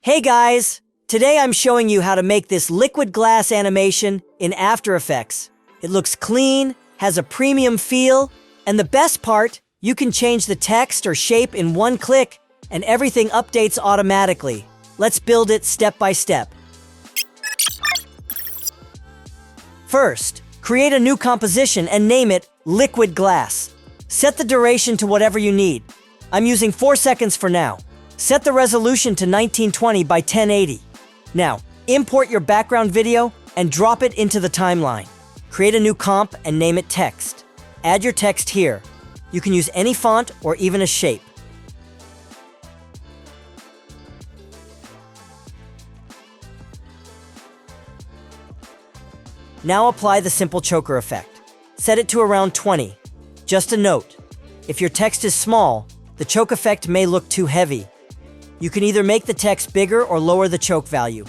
Hey guys! Today I'm showing you how to make this liquid glass animation in After Effects. It looks clean, has a premium feel, and the best part, you can change the text or shape in one click, and everything updates automatically. Let's build it step by step. First, create a new composition and name it Liquid Glass. Set the duration to whatever you need. I'm using 4 seconds for now. Set the resolution to 1920 by 1080. Now, import your background video and drop it into the timeline. Create a new comp and name it Text. Add your text here. You can use any font or even a shape. Now apply the simple choker effect. Set it to around 20. Just a note, if your text is small, the choke effect may look too heavy. You can either make the text bigger or lower the choke value.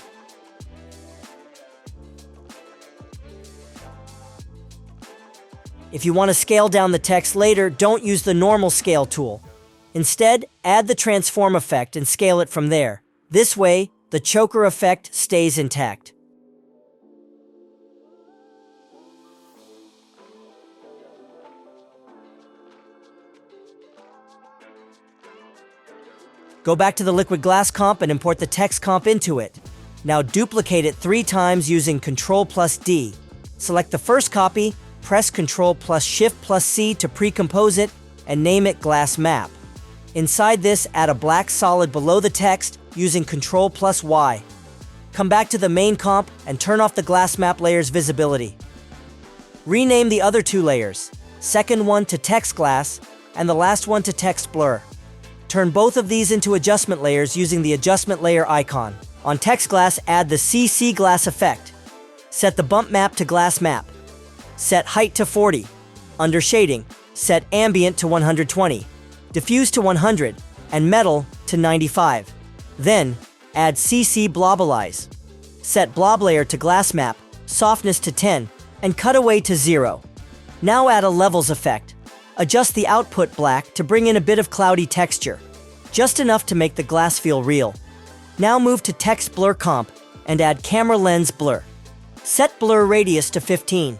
If you want to scale down the text later, don't use the normal scale tool. Instead, add the transform effect and scale it from there. This way, the choker effect stays intact. Go back to the liquid glass comp and import the text comp into it. Now duplicate it 3 times using Ctrl+D. Select the first copy, press Ctrl+Shift+C to pre-compose it, and name it Glass Map. Inside this, add a black solid below the text using Ctrl+Y. Come back to the main comp and turn off the glass map layer's visibility. Rename the other 2 layers, second one to Text Glass and the last one to Text Blur. Turn both of these into adjustment layers using the adjustment layer icon. On Text Glass, add the CC Glass effect. Set the bump map to Glass Map. Set height to 40. Under shading, set ambient to 120, diffuse to 100, and metal to 95. Then, add CC Blobbylize. Set blob layer to Glass Map, softness to 10, and cutaway to 0. Now add a levels effect. Adjust the output black to bring in a bit of cloudy texture, just enough to make the glass feel real. Now move to Text Blur comp and add camera lens blur. Set blur radius to 15.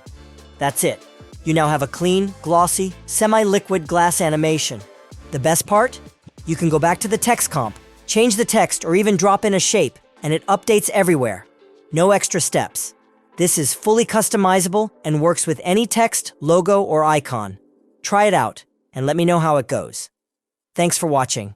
That's it. You now have a clean, glossy, semi-liquid glass animation. The best part? You can go back to the text comp, change the text, or even drop in a shape, and it updates everywhere. No extra steps. This is fully customizable and works with any text, logo, or icon. Try it out, and let me know how it goes. Thanks for watching.